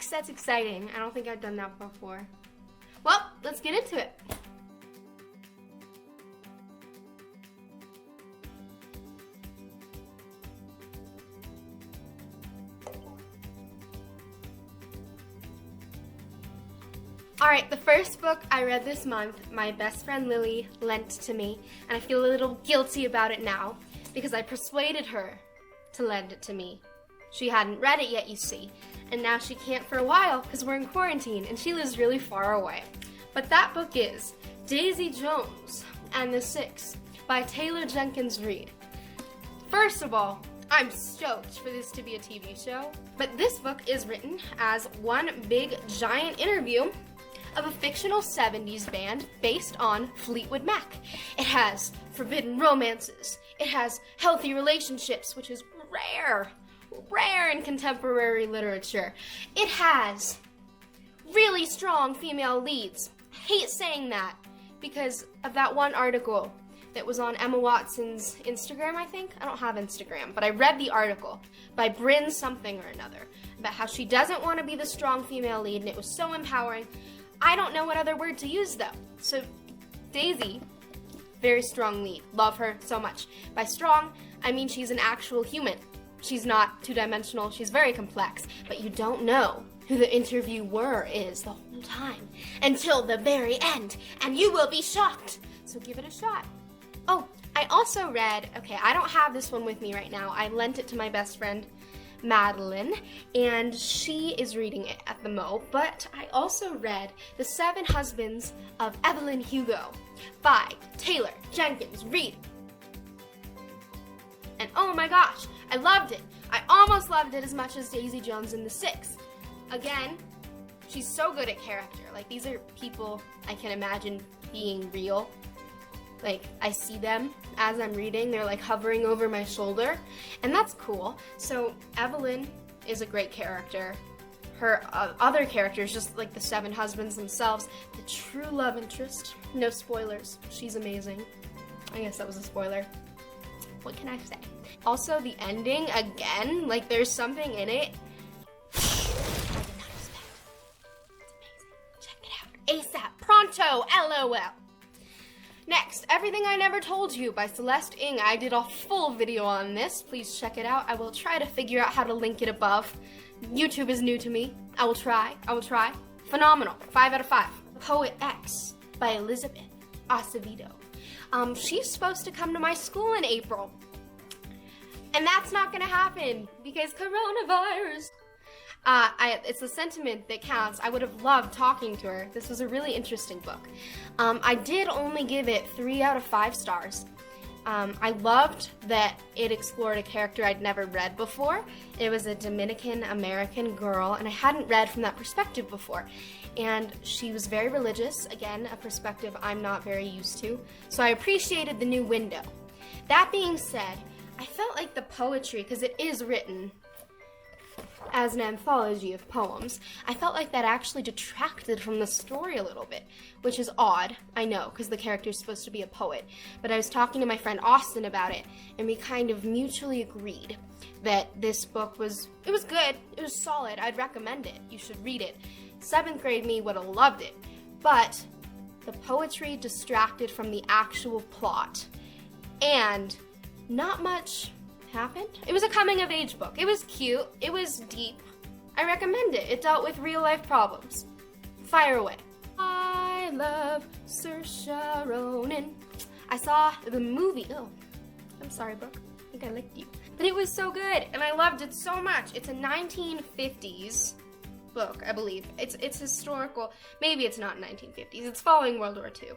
X, that's exciting. I don't think I've done that before. Well, let's get into it. Alright, the first book I read this month, my best friend Lily lent to me, and I feel a little guilty about it now, because I persuaded her to lend it to me. She hadn't read it yet, you see, and now she can't for a while because we're in quarantine, and she lives really far away. But that book is Daisy Jones and the Six by Taylor Jenkins Reid. First of all, I'm stoked for this to be a TV show, but this book is written as one big giant interview of a fictional 70s band based on Fleetwood Mac. It has forbidden romances. It has healthy relationships, which is rare in contemporary literature. It has really strong female leads. I hate saying that because of that one article that was on Emma Watson's Instagram, I think. I don't have Instagram, but I read the article by Bryn something or another about how she doesn't want to be the strong female lead, and it was so empowering. I don't know what other word to use though. So Daisy, very strong lead. Love her so much. By strong, I mean she's an actual human. She's not two-dimensional, she's very complex, but you don't know who the interviewer is the whole time until the very end, and you will be shocked. So give it a shot. Oh, I also read, okay, I don't have this one with me right now. I lent it to my best friend, Madeline, and she is reading it at the Mo, but I also read The Seven Husbands of Evelyn Hugo by Taylor Jenkins Reid. And oh my gosh, I loved it. I almost loved it as much as Daisy Jones and the Six. Again, she's so good at character. Like, these are people I can imagine being real. Like, I see them as I'm reading. They're like hovering over my shoulder, and that's cool. So Evelyn is a great character. Her other characters, just like the Seven Husbands themselves, the true love interest. No spoilers. She's amazing. I guess that was a spoiler. What can I say? Also, the ending, again, like there's something in it I did not expect. It's amazing. Check it out. ASAP. Pronto. LOL. Next, Everything I Never Told You by Celeste Ng. I did a full video on this. Please check it out. I will try to figure out how to link it above. YouTube is new to me. I will try. Phenomenal. 5 out of 5. Poet X by Elizabeth Acevedo. She's supposed to come to my school in April. And that's not gonna happen because coronavirus. It's the sentiment that counts. I would have loved talking to her. This was a really interesting book. I did only give it 3 out of 5 stars. I loved that it explored a character I'd never read before. It was a Dominican-American girl, and I hadn't read from that perspective before. And she was very religious, again, a perspective I'm not very used to. So I appreciated the new window. That being said, I felt like the poetry, because it is written as an anthology of poems, I felt like that actually detracted from the story a little bit, which is odd, I know, because the character is supposed to be a poet. But I was talking to my friend Austin about it, and we kind of mutually agreed that this book was good, it was solid, I'd recommend it, you should read it. 7th grade me would have loved it, but the poetry distracted from the actual plot, and not much happened. It was a coming-of-age book. It was cute. It was deep. I recommend it. It dealt with real-life problems. Fire away. I love Saoirse Ronan. I saw the movie. Oh, I'm sorry, Brooke. I think I licked you. But it was so good, and I loved it so much. It's a 1950s book, I believe. It's historical. Maybe it's not 1950s. It's following World War II.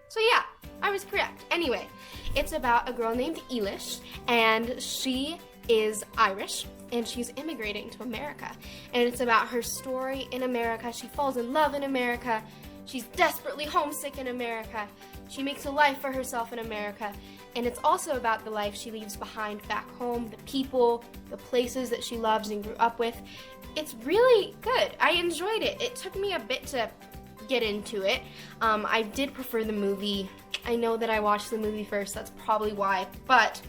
So yeah, I was correct. Anyway, it's about a girl named Eilish, and she is Irish, and she's immigrating to America. And it's about her story in America. She falls in love in America. She's desperately homesick in America. She makes a life for herself in America. And it's also about the life she leaves behind back home, the people, the places that she loves and grew up with. It's really good. I enjoyed it. It took me a bit to get into it. I did prefer the movie. I know that I watched the movie first, that's probably why, but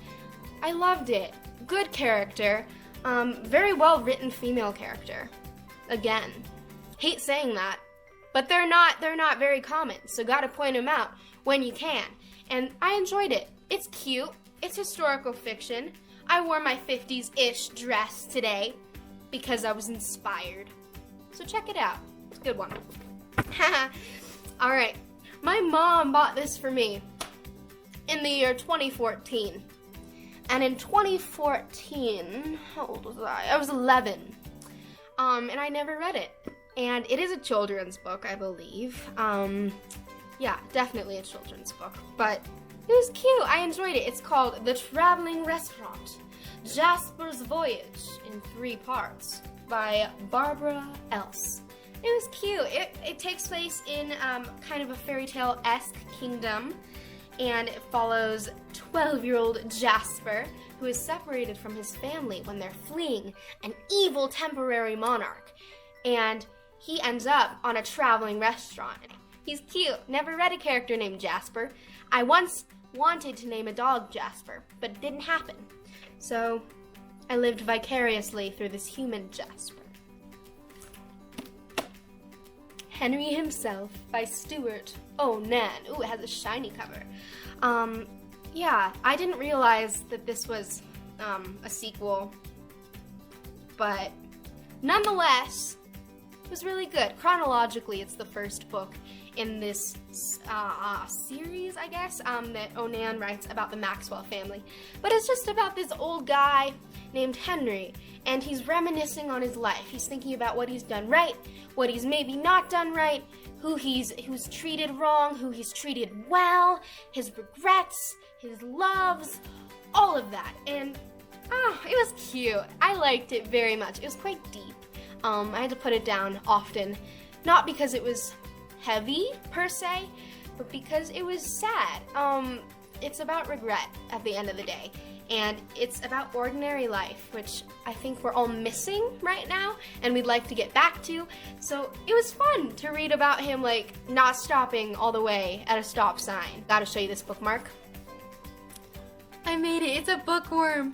I loved it. Good character, very well written female character. again. Hate saying that, but they're not very common, so gotta point them out when you can. And I enjoyed it. It's cute. It's historical fiction. I wore my 50s-ish dress today because I was inspired. So check it out. It's a good one. All right. My mom bought this for me in the year 2014. And in 2014, how old was I? I was 11. And I never read it. And it is a children's book, I believe. Yeah, definitely a children's book. But it was cute. I enjoyed it. It's called The Traveling Restaurant, Jasper's Voyage in 3 parts by Barbara Else. It was cute. It takes place in kind of a fairy tale-esque kingdom, and it follows 12-year-old Jasper, who is separated from his family when they're fleeing an evil temporary monarch. And he ends up on a traveling restaurant. He's cute. Never read a character named Jasper. I once wanted to name a dog Jasper, but it didn't happen. So I lived vicariously through this human Jasper. Henry Himself by Stewart. Oh, Nan. Ooh, it has a shiny cover. Yeah, I didn't realize that this was a sequel, but nonetheless, it was really good. Chronologically, it's the first book in this series, I guess, that Onan writes about the Maxwell family. But it's just about this old guy named Henry, and he's reminiscing on his life. He's thinking about what he's done right, what he's maybe not done right, who's treated wrong, who he's treated well, his regrets, his loves, all of that. And it was cute. I liked it very much. It was quite deep. I had to put it down often, not because it was heavy per se, but because it was sad. It's about regret at the end of the day, and it's about ordinary life, which I think we're all missing right now, and we'd like to get back to. So it was fun to read about him, like, not stopping all the way at a stop sign. Gotta show you this bookmark. I made it. It's a bookworm.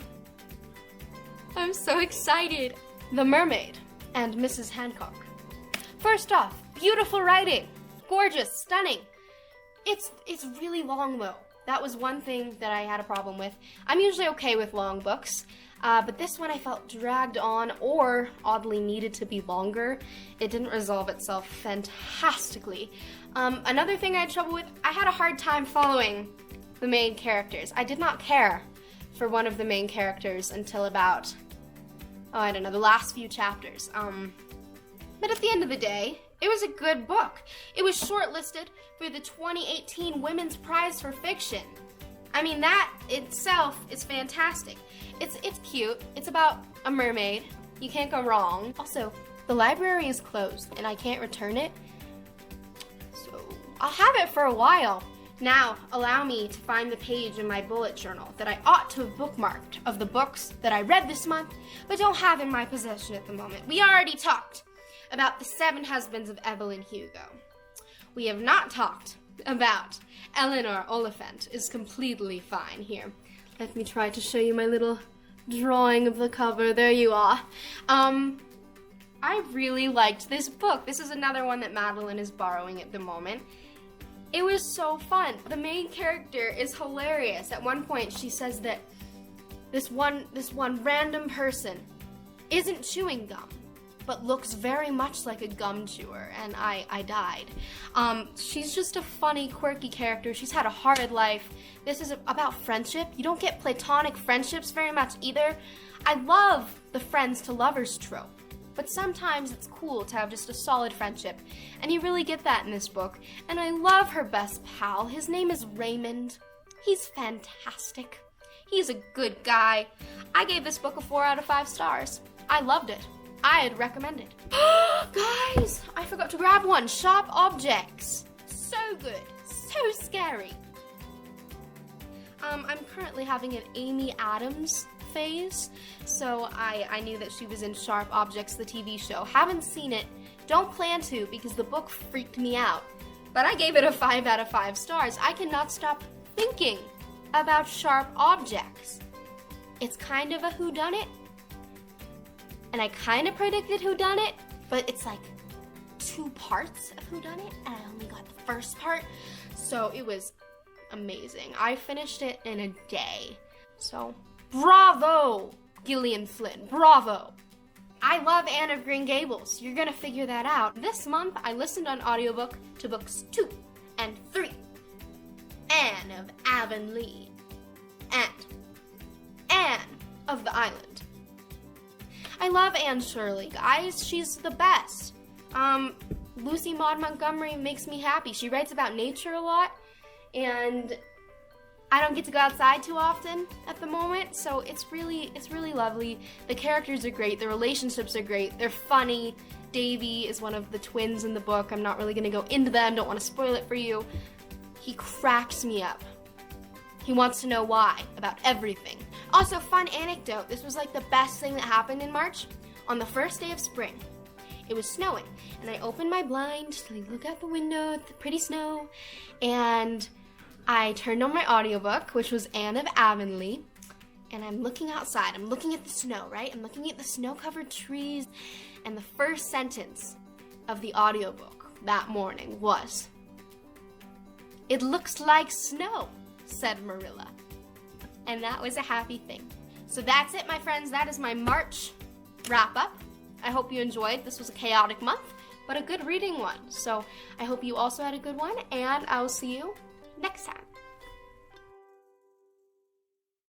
I'm so excited. The Mermaid and Mrs. Hancock. First off, beautiful writing. Gorgeous, stunning. It's really long though. That was one thing that I had a problem with. I'm usually okay with long books, but this one I felt dragged on or oddly needed to be longer. It didn't resolve itself fantastically. Another thing I had trouble with, I had a hard time following the main characters. I did not care for one of the main characters until about, I don't know, the last few chapters. But at the end of the day, it was a good book. It was shortlisted for the 2018 Women's Prize for Fiction. I mean, that itself is fantastic. It's cute. It's about a mermaid. You can't go wrong. Also, the library is closed and I can't return it. So I'll have it for a while. Now, allow me to find the page in my bullet journal that I ought to have bookmarked of the books that I read this month, but don't have in my possession at the moment. We already talked about The 7 Husbands of Evelyn Hugo. We have not talked about Eleanor Oliphant is completely fine here. Let me try to show you my little drawing of the cover. There you are. I really liked this book. This is another one that Madeline is borrowing at the moment. It was so fun. The main character is hilarious. At one point, she says that this one random person isn't chewing gum, but looks very much like a gum chewer, and I died. She's just a funny, quirky character. She's had a hard life. This is about friendship. You don't get platonic friendships very much either. I love the friends to lovers trope, but sometimes it's cool to have just a solid friendship, and you really get that in this book. And I love her best pal. His name is Raymond. He's fantastic. He's a good guy. I gave this book a 4 out of 5 stars. I loved it. I'd recommend it. Guys, I forgot to grab one. Sharp Objects. So good. So scary. I'm currently having an Amy Adams phase, so I knew that she was in Sharp Objects, the TV show. Haven't seen it. Don't plan to because the book freaked me out. But I gave it a 5 out of 5 stars. I cannot stop thinking about Sharp Objects. It's kind of a whodunit. And I kind of predicted whodunit, but it's like 2 parts of whodunit, and I only got the first part, so it was amazing. I finished it in a day, so bravo, Gillian Flynn, bravo. I love Anne of Green Gables. You're gonna figure that out. This month, I listened on audiobook to books 2 and 3. Anne of Avonlea and Anne of the Island. I love Anne Shirley, guys. She's the best. Lucy Maud Montgomery makes me happy. She writes about nature a lot, and I don't get to go outside too often at the moment, so it's really lovely. The characters are great, the relationships are great, they're funny. Davy is one of the twins in the book. I'm not really gonna go into them, don't want to spoil it for you. He cracks me up. He wants to know why, about everything. Also, fun anecdote, this was like the best thing that happened in March. On the first day of spring, it was snowing, and I opened my blind to look out the window at the pretty snow, and I turned on my audiobook, which was Anne of Avonlea, and I'm looking outside. I'm looking at the snow, right? I'm looking at the snow-covered trees, and the first sentence of the audiobook that morning was, "It looks like snow," said Marilla. And that was a happy thing. So that's it, my friends. That is my March wrap-up. I hope you enjoyed. This was a chaotic month, but a good reading one. So I hope you also had a good one, and I will see you next time.